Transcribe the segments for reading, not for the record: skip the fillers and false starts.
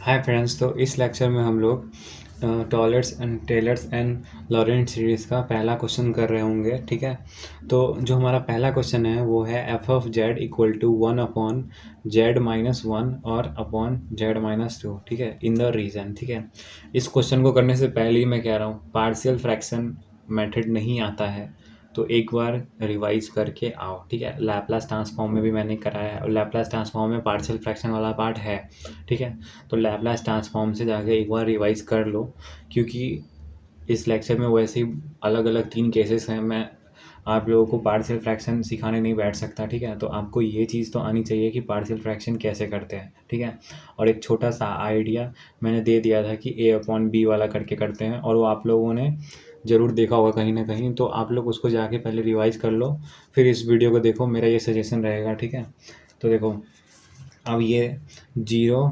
Hi friends. तो इस lecture में हम लोग toilets and Taylor's and Laurent series का पहला क्वेश्चन कर रहे होंगे। ठीक है, तो जो हमारा पहला क्वेश्चन है वो है F of Z equal to 1/z-1 और अपॉन z-2। ठीक है, इन द रीजन। ठीक है, इस क्वेश्चन को करने से पहले ही मैं कह रहा हूँ, पार्शियल फ्रैक्शन मेथड नहीं आता है तो एक बार रिवाइज करके आओ। ठीक है, लैप्लास ट्रांसफॉर्म में भी मैंने कराया है और लैप्लास ट्रांसफॉर्म में पार्शियल फ्रैक्शन वाला पार्ट है। ठीक है, तो लैप्लास ट्रांसफॉर्म से जाके एक बार रिवाइज कर लो, क्योंकि इस लेक्चर में वैसे ही अलग अलग 3 केसेस हैं। मैं आप लोगों को पार्शियल फ्रैक्शन सिखाने नहीं बैठ सकता। ठीक है, तो आपको ये चीज़ तो आनी चाहिए कि पार्शियल फ्रैक्शन कैसे करते हैं। ठीक है, और एक छोटा सा आइडिया मैंने दे दिया था कि a/b वाला करके करते हैं, और वो आप लोगों ने ज़रूर देखा होगा कहीं ना कहीं। तो आप लोग उसको जाके पहले रिवाइज कर लो, फिर इस वीडियो को देखो। मेरा ये सजेशन रहेगा। ठीक है, तो देखो, अब ये जीरो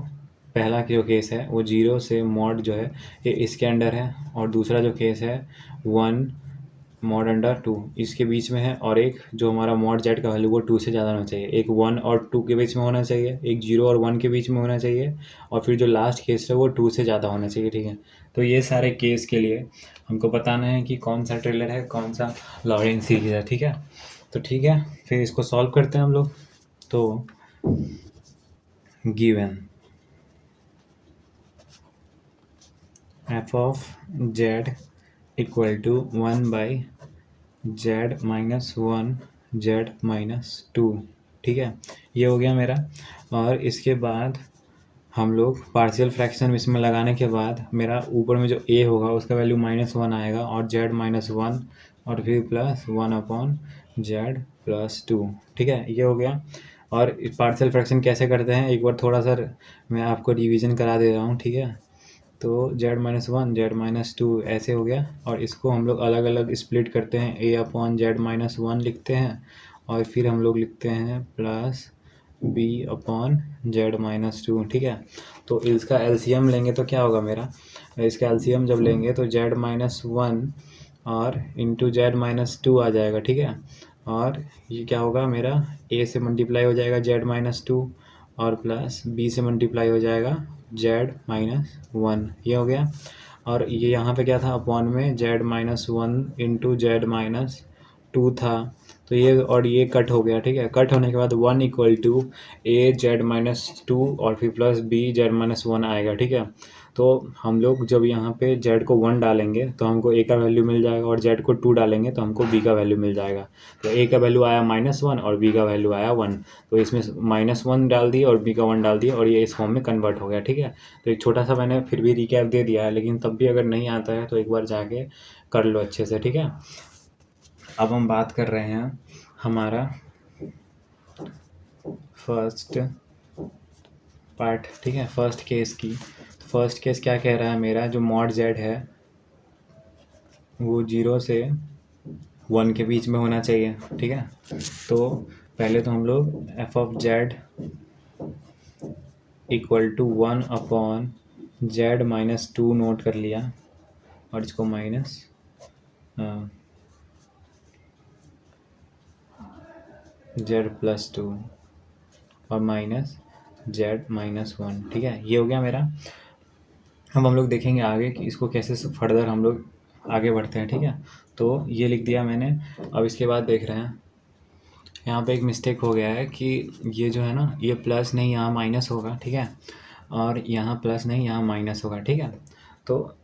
पहला जो केस है वो जीरो से मॉड जो है ये इसके अंडर है, और दूसरा जो केस है 1 मॉड अंडर 2 इसके बीच में है, और एक जो हमारा मॉड जेड का वैल्यू वो 2 से ज़्यादा होना चाहिए। एक 1 और 2 के बीच में होना चाहिए, एक 0 और 1 के बीच में होना चाहिए, और फिर जो लास्ट केस है वो 2 से ज़्यादा होना चाहिए। ठीक है, तो ये सारे केस के लिए हमको बताना है कि कौन सा टेलर है, कौन सा लॉरेंट सीरीज है। ठीक है, तो ठीक है, फिर इसको सॉल्व करते हैं हम लोग। तो given f of z equal to 1/z-1 z-2। ठीक है, ये हो गया मेरा। और इसके बाद हम लोग पार्शियल फ्रैक्शन इसमें लगाने के बाद मेरा ऊपर में जो a होगा उसका वैल्यू -1 आएगा, और z-1 और फिर +1/z+2। ठीक है, ये हो गया। और पार्शियल फ्रैक्शन कैसे करते हैं एक बार थोड़ा सा मैं आपको रिवीजन करा दे रहा हूँ। ठीक है, तो z-1 z-2 ऐसे हो गया, और इसको हम लोग अलग अलग स्प्लिट करते हैं। a/z-1 लिखते हैं, और फिर हम लोग लिखते हैं प्लस b/z-2। ठीक है, तो इसका एलसीएम लेंगे तो क्या होगा मेरा, इसका एलसीएम जब लेंगे तो z-1 और इंटू z-2 आ जाएगा। ठीक है, और ये क्या होगा मेरा, a से मल्टीप्लाई हो जाएगा z-2, और प्लस b से मल्टीप्लाई हो जाएगा z-1। ये हो गया। और ये यहाँ पे क्या था, अपॉन में z-1 इंटू z-2 था, तो ये और ये कट हो गया। ठीक है, कट होने के बाद 1 इक्वल टू a/z-2 और फिर प्लस b z-1 आएगा। ठीक है, तो हम लोग जब यहाँ पे z को 1 डालेंगे तो हमको a का वैल्यू मिल जाएगा, और z को 2 डालेंगे तो हमको b का वैल्यू मिल जाएगा। तो a का वैल्यू आया -1 और b का वैल्यू आया 1, तो इसमें -1 डाल दिए और b का 1 डाल दिए, और ये इस फॉर्म में कन्वर्ट हो गया। ठीक है, तो एक छोटा सा मैंने फिर भी रिकैप दे दिया है, लेकिन तब भी अगर नहीं आता है तो एक बार जाके कर लो अच्छे से। ठीक है, अब हम बात कर रहे हैं हमारा फर्स्ट पार्ट। ठीक है, फर्स्ट केस की। फर्स्ट केस क्या कह रहा है, मेरा जो मॉड जेड है वो 0 से 1 के बीच में होना चाहिए। ठीक है, तो पहले तो हम लोग F of Z equal to 1/z-2 note कर लिया, और इसको माइनस z+2 और माइनस z-1। ठीक है, ये हो गया मेरा। अब हम लोग देखेंगे आगे कि इसको कैसे फर्दर हम लोग आगे बढ़ते हैं। ठीक है, तो ये लिख दिया मैंने। अब इसके बाद देख रहे हैं, यहाँ पे एक मिस्टेक हो गया है कि ये जो है ना, ये प्लस नहीं यहाँ माइनस होगा। ठीक है, और यहाँ प्लस नहीं यहाँ माइनस होगा। ठीक है, तो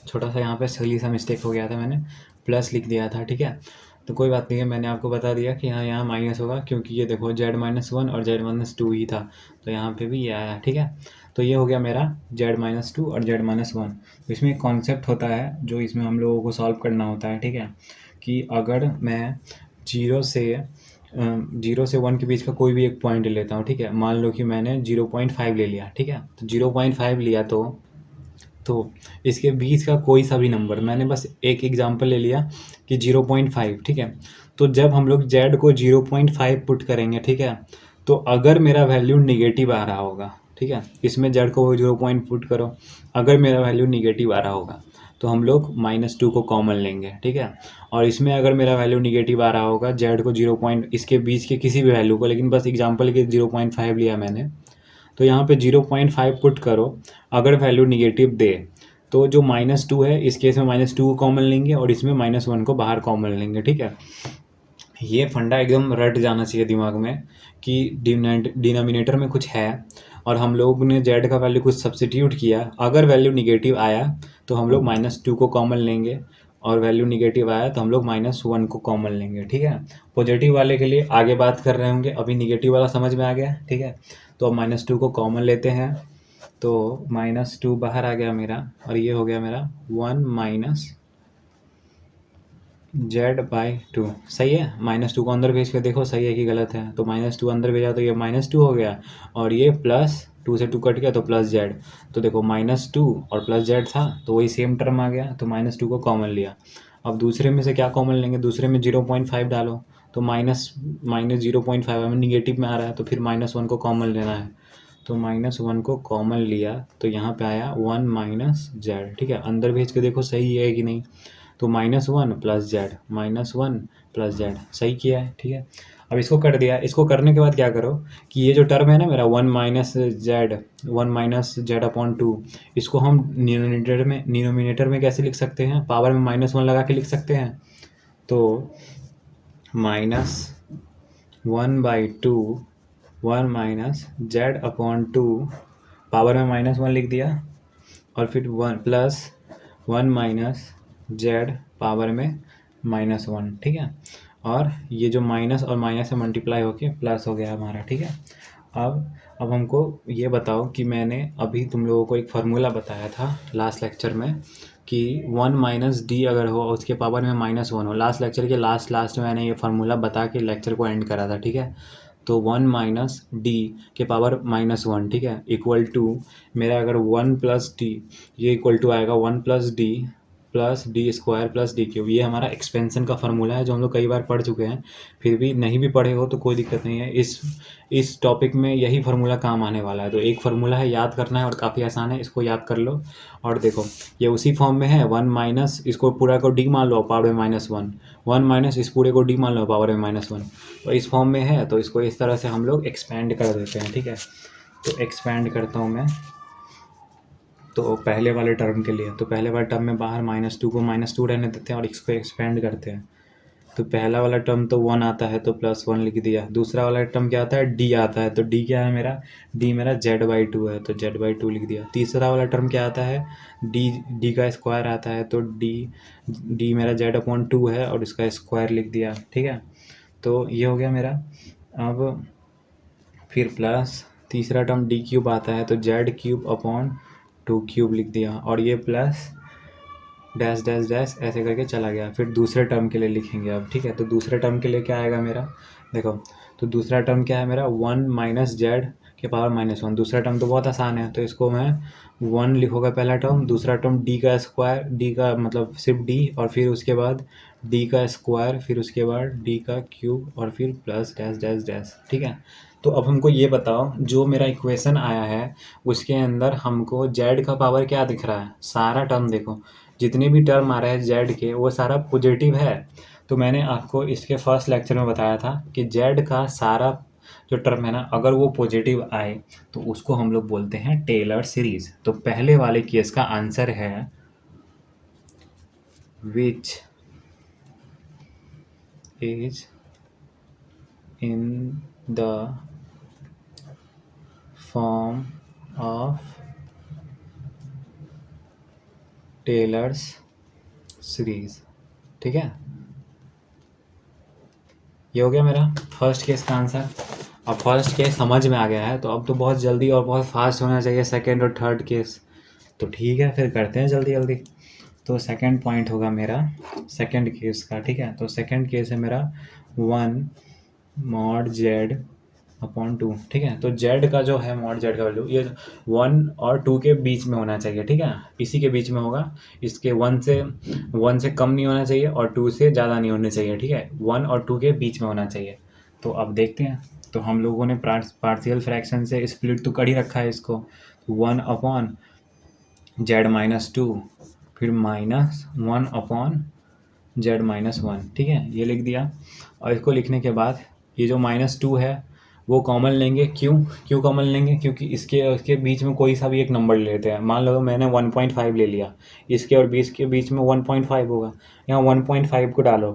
छोटा सा यहाँ पे सही सा मिस्टेक हो गया था, मैंने प्लस लिख दिया था। ठीक है, तो कोई बात नहीं है, मैंने आपको बता दिया कि यहाँ माइनस होगा, क्योंकि ये देखो z-1 और z-2 ही था, तो यहाँ पे भी ये आया। ठीक है, तो ये हो गया मेरा z-2 और z-1। तो इसमें एक कॉन्सेप्ट होता है जो इसमें हम लोगों को सॉल्व करना होता है। ठीक है, कि अगर मैं 0 से 1 के बीच का कोई भी एक पॉइंट ले लेता हूँ। ठीक है, मान लो कि मैंने 0.5 ले लिया। ठीक है, तो 0.5 लिया तो इसके बीच का कोई सा भी नंबर, मैंने बस एक एग्जांपल ले लिया कि 0.5। ठीक है, तो जब हम लोग z को 0.5 पुट करेंगे, ठीक है, तो अगर मेरा वैल्यू निगेटिव आ रहा होगा, ठीक है, इसमें z को 0 पॉइंट पुट करो, अगर मेरा वैल्यू निगेटिव आ रहा होगा तो हम लोग -2 को कॉमन लेंगे। ठीक है, और इसमें अगर मेरा वैल्यू निगेटिव आ रहा होगा, z को 0 पॉइंट इसके बीच के किसी भी वैल्यू को, लेकिन बस एग्जांपल के 0.5 लिया मैंने, तो यहाँ पे 0.5 पुट करो। अगर वैल्यू निगेटिव दे तो जो -2 है इस केस में -2 को कॉमन लेंगे और इसमें -1 को बाहर कॉमन लेंगे, ठीक है। ये फंडा एकदम रट जाना चाहिए दिमाग में कि डिनोमिनेटर में कुछ है और हम लोग ने जेड का वैल्यू कुछ सब्सिट्यूट किया। अगर वैल्यू निगेटिव आया तो हम लोग -2 को कॉमन लेंगे और वैल्यू निगेटिव आया तो हम लोग -1 को कॉमन लेंगे, ठीक है। पॉजिटिव वाले के लिए आगे बात कर रहे होंगे, अभी निगेटिव वाला समझ में आ गया, ठीक है। तो अब -2 को कॉमन लेते हैं तो -2 बाहर आ गया मेरा और ये हो गया मेरा 1 - Z/2। सही है। -2 को अंदर भेज के देखो सही है कि गलत है। तो -2 अंदर भेजा तो ये -2 हो गया और ये +2 से 2 कट गया तो +z। तो देखो -2 और +z था तो वही सेम टर्म आ गया, तो -2 को कॉमन लिया। अब दूसरे में से क्या कॉमन लेंगे, दूसरे में 0.5 डालो तो -0.5 हमें निगेटिव में आ रहा है तो फिर -1 को कॉमन लेना है। तो -1 को कॉमन लिया तो यहाँ पे आया 1 - z, ठीक है। अंदर भेज के देखो सही है कि नहीं। तो -1 + z, -1 + z सही किया है, ठीक है। अब इसको कर दिया। इसको करने के बाद क्या करो कि ये जो टर्म है ना मेरा 1 - z/2, इसको हम डिनोमिनेटर में कैसे लिख सकते हैं, पावर में -1 लगा के लिख सकते हैं। तो -1/2 1 - z/2 पावर में -1 लिख दिया और फिर 1 + 1 - z पावर में -1, ठीक है। और ये जो माइनस और माइनस से मल्टीप्लाई होके प्लस हो गया हमारा, ठीक है। अब हमको ये बताओ कि मैंने अभी तुम लोगों को एक फार्मूला बताया था लास्ट लेक्चर में कि 1 - d अगर हो उसके पावर में -1 हो। लास्ट लेक्चर के लास्ट में मैंने ये फार्मूला बता के लेक्चर को एंड करा था, ठीक है। तो 1 - d के पावर -1, ठीक है, इक्वल टू मेरा अगर 1 + d, ये इक्वल टू आएगा 1 + d + d² + d³। ये हमारा एक्सपेंशन का फार्मूला है जो हम लोग कई बार पढ़ चुके हैं। फिर भी नहीं भी पढ़े हो तो कोई दिक्कत नहीं है, इस टॉपिक में यही फार्मूला काम आने वाला है। तो एक फार्मूला है, याद करना है और काफ़ी आसान है, इसको याद कर लो। और देखो ये उसी फॉर्म में है, 1 - इसको पूरा को d मान लो पावर में -1, 1 - इस पूरे को d मान लो पावर में -1। तो इस फॉर्म में है तो इसको इस तरह से हम लोग एक्सपेंड कर देते हैं, ठीक है। तो एक्सपेंड करता हूँ मैं। तो पहले वाले टर्म के लिए, तो पहले वाले टर्म में बाहर -2 को -2 रहने देते हैं और इसको एक्सपेंड करते हैं। तो पहला वाला टर्म तो 1 आता है तो +1 लिख दिया। दूसरा वाला टर्म क्या आता है, d आता है। तो d क्या है मेरा, d मेरा z/2 है तो z/2 लिख दिया। तीसरा वाला टर्म क्या आता है, d का स्क्वायर आता है तो d मेरा z/2 है और इसका स्क्वायर लिख दिया, ठीक है। तो ये हो गया मेरा। अब फिर प्लस तीसरा टर्म d³ आता है तो z³/2³ लिख दिया और ये प्लस डैश डैश डैश ऐसे करके चला गया। फिर दूसरे टर्म के लिए लिखेंगे अब, ठीक है। तो दूसरे टर्म के लिए क्या आएगा मेरा, देखो तो दूसरा टर्म क्या है मेरा, 1 - z के पावर -1। दूसरा टर्म तो बहुत आसान है तो इसको मैं 1 लिखूँगा पहला टर्म, दूसरा टर्म d का स्क्वायर, d का मतलब सिर्फ d और फिर उसके बाद d का स्क्वायर, फिर उसके बाद d का क्यूब और फिर प्लस डैश डैश डैश, ठीक है। तो अब हमको ये बताओ जो मेरा इक्वेशन आया है उसके अंदर हमको z का पावर क्या दिख रहा है, सारा टर्म देखो जितने भी टर्म आ रहे हैं z के वो सारा पॉजिटिव है। तो मैंने आपको इसके फर्स्ट लेक्चर में बताया था कि z का सारा जो टर्म है ना अगर वो पॉजिटिव आए तो उसको हम लोग बोलते हैं टेलर सीरीज। तो पहले वाले केस का आंसर है which is in the form of Taylor's series, ठीक है। ये हो गया मेरा फर्स्ट केस का आंसर। अब फर्स्ट केस समझ में आ गया है तो अब तो बहुत जल्दी और बहुत फास्ट होना चाहिए सेकंड और थर्ड केस। तो ठीक है फिर करते हैं जल्दी जल्दी। तो सेकंड पॉइंट होगा मेरा सेकंड केस का, ठीक है। तो सेकंड केस है मेरा 1 mod z/2, ठीक है। तो z का जो है mod z का वैल्यू ये 1 और 2 के बीच में होना चाहिए, ठीक है। इसी के बीच में होगा, इसके 1 से कम नहीं होना चाहिए और 2 से ज़्यादा नहीं होने चाहिए, ठीक है। 1 और 2 के बीच में होना चाहिए। तो अब देखते हैं। तो हम लोगों ने पार्शियल फ्रैक्शन से स्प्लिट तो कर ही रखा है इसको, 1/z-2 फिर -1/z-1, ठीक है। ये लिख दिया और इसको लिखने के बाद ये जो -2 है वो कॉमन लेंगे। क्यों कॉमन लेंगे? क्योंकि इसके बीच में कोई सा भी एक नंबर ले लेते हैं। मान लो मैंने 1.5 ले लिया, इसके और 20 के बीच में 1.5 होगा, यहाँ 1.5 को डालो।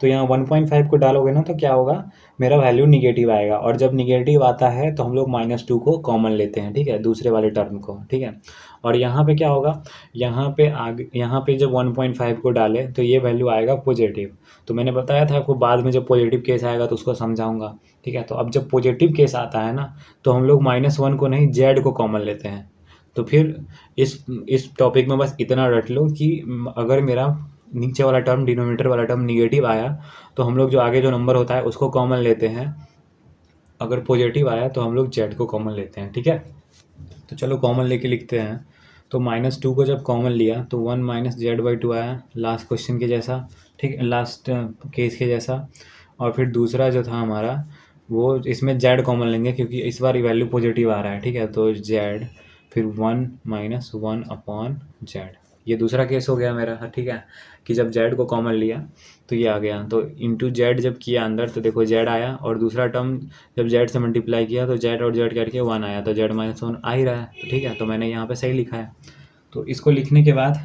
तो यहाँ 1.5 को डालोगे ना तो क्या होगा, मेरा वैल्यू निगेटिव आएगा। और जब निगेटिव आता है तो हम लोग -2 को कॉमन लेते हैं, ठीक है, दूसरे वाले टर्म को, ठीक है। और यहाँ पे क्या होगा, यहाँ पे जब 1.5 को डाले तो ये वैल्यू आएगा पॉजिटिव। तो मैंने बताया था आपको, बाद में जब पॉजिटिव केस आएगा तो उसको समझाऊंगा, ठीक है। तो अब जब पॉजिटिव केस आता है ना, तो हम लोग -1 को नहीं, जेड को कॉमन लेते हैं। तो फिर इस टॉपिक में बस इतना रट लो कि अगर मेरा नीचे वाला टर्म, डिनोमिनेटर वाला टर्म निगेटिव आया तो हम लोग जो आगे जो नंबर होता है उसको कॉमन लेते हैं। अगर पॉजिटिव आया तो हम लोग जेड को कॉमन लेते हैं, ठीक है। तो चलो कॉमन लेके लिखते हैं। तो -2 को जब कॉमन लिया तो 1 - z/2 आया, लास्ट क्वेश्चन के जैसा, ठीक है, लास्ट केस के जैसा। और फिर दूसरा जो था हमारा, वो इसमें z कॉमन लेंगे क्योंकि इस बार वैल्यू पॉजिटिव आ रहा है, ठीक है। तो z, फिर 1 - 1/z, ये दूसरा केस हो गया मेरा, ठीक है, कि जब z को कॉमन लिया तो ये आ गया। तो इंटू z जब किया अंदर तो देखो z आया, और दूसरा टर्म जब z से मल्टीप्लाई किया तो z और z करके 1 आया, तो z - 1 आ ही रहा है, तो ठीक है। तो मैंने यहाँ पे सही लिखा है। तो इसको लिखने के बाद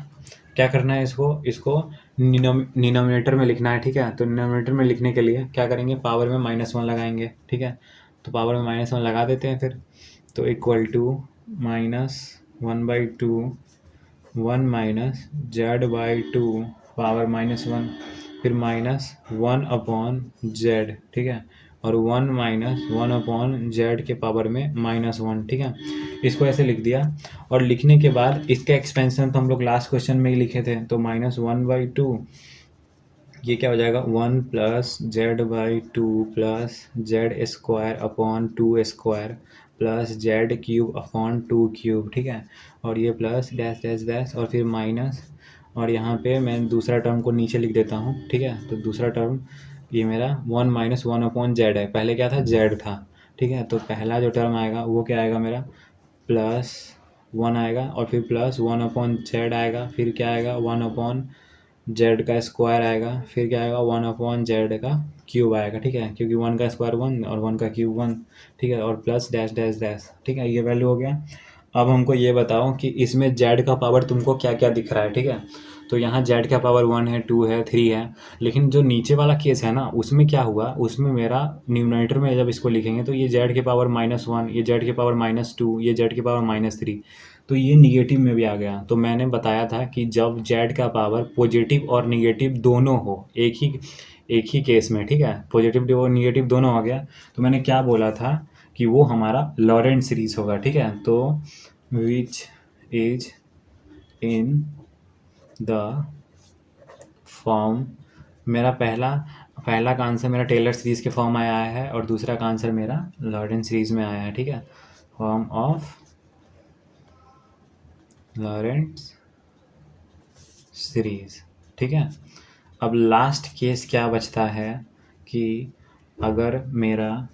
क्या करना है, इसको डिनोमिनेटर में लिखना है, ठीक है। तो डिनोमिनेटर में लिखने के लिए क्या करेंगे, पावर में -1 लगाएंगे, ठीक है। तो पावर में -1 लगा देते हैं फिर। तो इक्वल टू -1/2 1 - z/2 पावर -1, फिर -1/z, ठीक है, और 1 - 1/z के पावर में -1, ठीक है। इसको ऐसे लिख दिया। और लिखने के बाद इसका एक्सपेंशन तो हम लोग लास्ट क्वेश्चन में ही लिखे थे, तो -1/2 ये क्या हो जाएगा, 1 + z/2 + z² + z³ ठीक है। और ये प्लस डैश डैश डैश और फिर माइनस, और यहाँ पे मैं दूसरा टर्म को नीचे लिख देता हूँ, ठीक है। तो दूसरा टर्म ये मेरा 1 - 1/z है, पहले क्या था, z था, ठीक है। तो पहला जो टर्म आएगा वो क्या आएगा मेरा, +1 आएगा, और फिर +1/z आएगा, फिर क्या आएगा 1/z का स्क्वायर आएगा, फिर क्या आएगा 1/z का क्यूब आएगा, ठीक है, क्योंकि 1 का स्क्वायर 1 और 1 का क्यूब 1, ठीक है, और प्लस डैश डैश डैश, ठीक है, ये वैल्यू हो गया। अब हमको ये बताओ कि इसमें z का पावर तुमको क्या क्या दिख रहा है, ठीक है। तो यहाँ z का पावर 1 है, 2 है, 3 है, लेकिन जो नीचे वाला केस है ना, उसमें क्या हुआ, उसमें मेरा न्यूमरेटर में जब इसको लिखेंगे तो ये z के पावर -1, ये z के पावर -2, ये z के पावर -3, तो ये निगेटिव में भी आ गया। तो मैंने बताया था कि जब z का पावर पॉजिटिव और निगेटिव दोनों हो एक ही केस में, ठीक है, पॉजिटिव और निगेटिव दोनों आ गया, तो मैंने क्या बोला था कि वो हमारा लॉरेंट सीरीज होगा, ठीक है। तो विच इज इन द फॉर्म, मेरा पहला का आंसर मेरा टेलर सीरीज के फॉर्म में आया है, और दूसरा का आंसर मेरा लॉरेंट सीरीज में आया है, ठीक है, फॉर्म ऑफ लॉरेंट सीरीज, ठीक है। अब लास्ट केस क्या बचता है कि अगर मेरा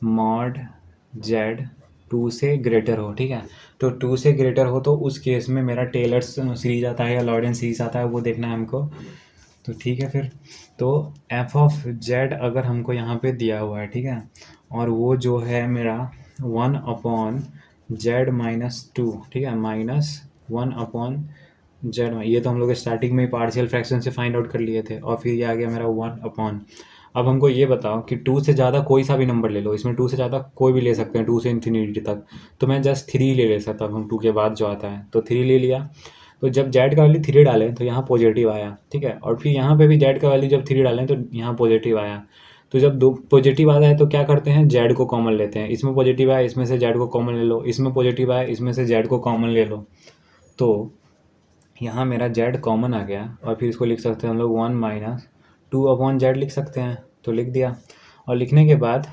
मॉड z 2 से ग्रेटर हो, ठीक है, तो 2 से ग्रेटर हो तो उस केस में मेरा टेलर सीरीज आता है या लॉरेंट सीरीज आता है, वो देखना है हमको। तो ठीक है, फिर तो f(z) अगर हमको यहाँ पे दिया हुआ है, ठीक है, और वो जो है मेरा 1/z-2, ठीक है, -1/z, ये तो हम लोग स्टार्टिंग में ही पार्शियल फ्रैक्शन से फाइंड आउट कर लिए थे, और फिर ये आ गया मेरा 1/। अब हमको ये बताओ कि 2 से ज़्यादा कोई सा भी नंबर ले लो, इसमें 2 से ज़्यादा कोई भी ले सकते हैं, 2 से इन्फिनिटी तक, तो मैं जस्ट 3 ले सकता हूँ 2 के बाद जो आता है, तो 3 ले लिया। तो जब z का वैल्यू 3 डालें तो यहाँ पॉजिटिव आया, ठीक है, और फिर यहाँ पे भी z का वैल्यू जब 3 डालें तो यहाँ पॉजिटिव आया। तो जब दो पॉजिटिव आता है तो क्या करते हैं, z को कॉमन लेते हैं, इसमें पॉजिटिव आया इसमें से z को कॉमन ले लो, इसमें पॉजिटिव आया इसमें से z को कॉमन ले लो। तो यहाँ मेरा z कॉमन आ गया, और फिर इसको लिख सकते हैं हम लोग 1 - 2/z लिख सकते हैं, तो लिख दिया। और लिखने के बाद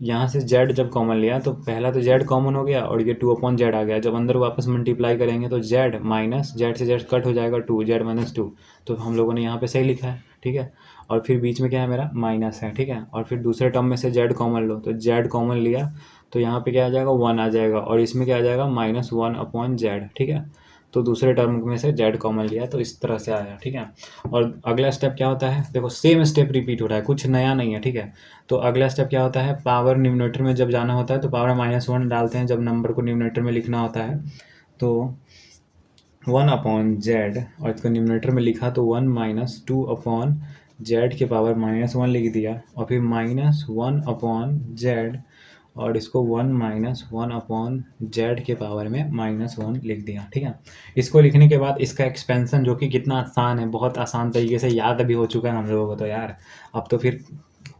यहाँ से z जब कॉमन लिया तो पहला तो z कॉमन हो गया, और ये 2/z आ गया। जब अंदर वापस मल्टीप्लाई करेंगे तो z माइनस z से z कट हो जाएगा 2, z - 2, तो हम लोगों ने यहाँ पे सही लिखा है, ठीक है। और फिर बीच में क्या है मेरा माइनस है, ठीक है, और फिर दूसरे टर्म में से z कॉमन लो, तो z कॉमन लिया तो यहाँ पे क्या आ जाएगा 1 आ जाएगा, और इसमें क्या आ जाएगा -1/z, ठीक है। तो दूसरे टर्म में से जेड कॉमन लिया तो इस तरह से आया, ठीक है। और अगला स्टेप क्या होता है, देखो सेम स्टेप रिपीट हो रहा है, कुछ नया नहीं है, ठीक है। तो अगला स्टेप क्या होता है, पावर न्यूमरेटर में जब जाना होता है तो पावर -1 डालते हैं जब नंबर को न्यूमरेटर में लिखना होता है। तो 1/z, और इसको न्यूमरेटर में लिखा तो 1 - 2/z के पावर -1 लिख दिया, और फिर -1/z, और इसको 1 - 1/z के पावर में -1 लिख दिया, ठीक है। इसको लिखने के बाद इसका एक्सपेंशन, जो कि कितना आसान है, बहुत आसान तरीके से याद अभी हो चुका है हम लोगों को तो यार, अब तो फिर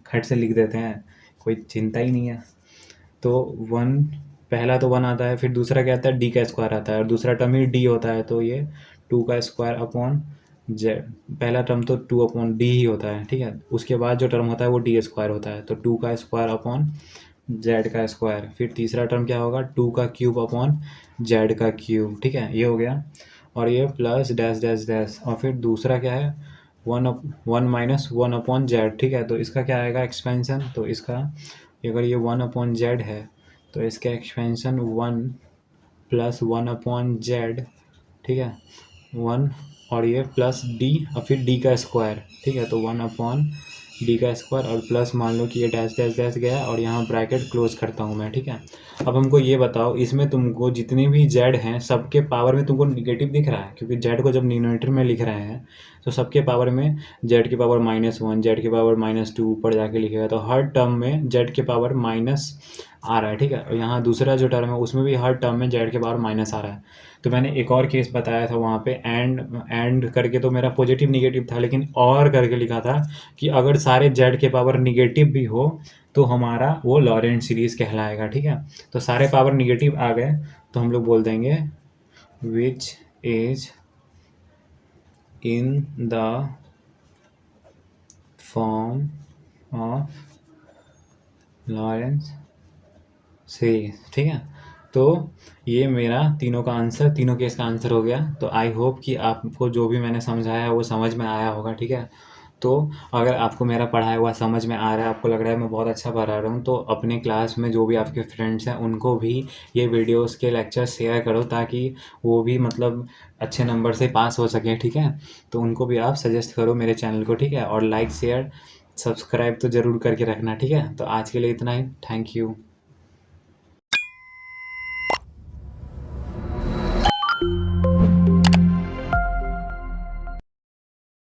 खट से लिख देते हैं, कोई चिंता ही नहीं है। तो 1, पहला तो 1 आता है, फिर दूसरा क्या आता है, डी का स्क्वायर आता है, और दूसरा टर्म ही डी होता है, तो ये 2 का स्क्वायर अपॉन जेड, पहला टर्म तो 2/d ही होता है, ठीक है। उसके बाद जो टर्म होता है वो डी स्क्वायर होता है, तो 2 का स्क्वायर अपॉन जेड का स्क्वायर, फिर तीसरा टर्म क्या होगा, 2 का क्यूब अपॉन जेड का क्यूब, ठीक है, ये हो गया। और ये प्लस डैश डैश डैश, और फिर दूसरा क्या है, 1/-1/z, ठीक है। तो इसका क्या आएगा एक्सपेंशन, तो इसका अगर ये 1/z है तो इसका एक्सपेंशन 1 + 1/z, ठीक है, 1, और ये प्लस डी, और फिर डी का स्क्वायर, ठीक है। तो 1/d का स्क्वायर, और प्लस मान लो कि ये डैश डैश डैश गया, और यहाँ ब्रैकेट क्लोज करता हूँ मैं, ठीक है। अब हमको ये बताओ, इसमें तुमको जितने भी जेड हैं सबके पावर में तुमको निगेटिव दिख रहा है, क्योंकि जेड को जब न्यूमरेटर में लिख रहे हैं तो सबके पावर में जेड की पावर -1, जेड की पावर -2 ऊपर जाके लिखेगा, तो हर टर्म में जेड के पावर माइनस आ रहा है, ठीक है। और यहाँ दूसरा जो टर्म है उसमें भी हर टर्म में जेड के पावर माइनस आ रहा है। तो मैंने एक और केस बताया था वहाँ पे, एंड करके तो मेरा पॉजिटिव निगेटिव था, लेकिन और करके लिखा था कि अगर सारे जेड के पावर निगेटिव भी हो तो हमारा वो लॉरेंट सीरीज कहलाएगा, ठीक है। तो सारे पावर निगेटिव आ गए तो हम लोग बोल देंगे विच is in the form of Laurent series, ठीक है। तो ये मेरा तीनों का आंसर, तीनों केस का आंसर हो गया। तो आई होप कि आपको जो भी मैंने समझाया वो समझ में आया होगा, ठीक है। तो अगर आपको मेरा पढ़ाया हुआ समझ में आ रहा है, आपको लग रहा है मैं बहुत अच्छा पढ़ा रहा हूँ, तो अपने क्लास में जो भी आपके फ्रेंड्स हैं उनको भी ये वीडियोस के लेक्चर शेयर करो, ताकि वो भी मतलब अच्छे नंबर से पास हो सकें, ठीक है। तो उनको भी आप सजेस्ट करो मेरे चैनल को, ठीक है। और लाइक शेयर सब्सक्राइब तो ज़रूर करके रखना, ठीक है। तो आज के लिए इतना ही, थैंक यू।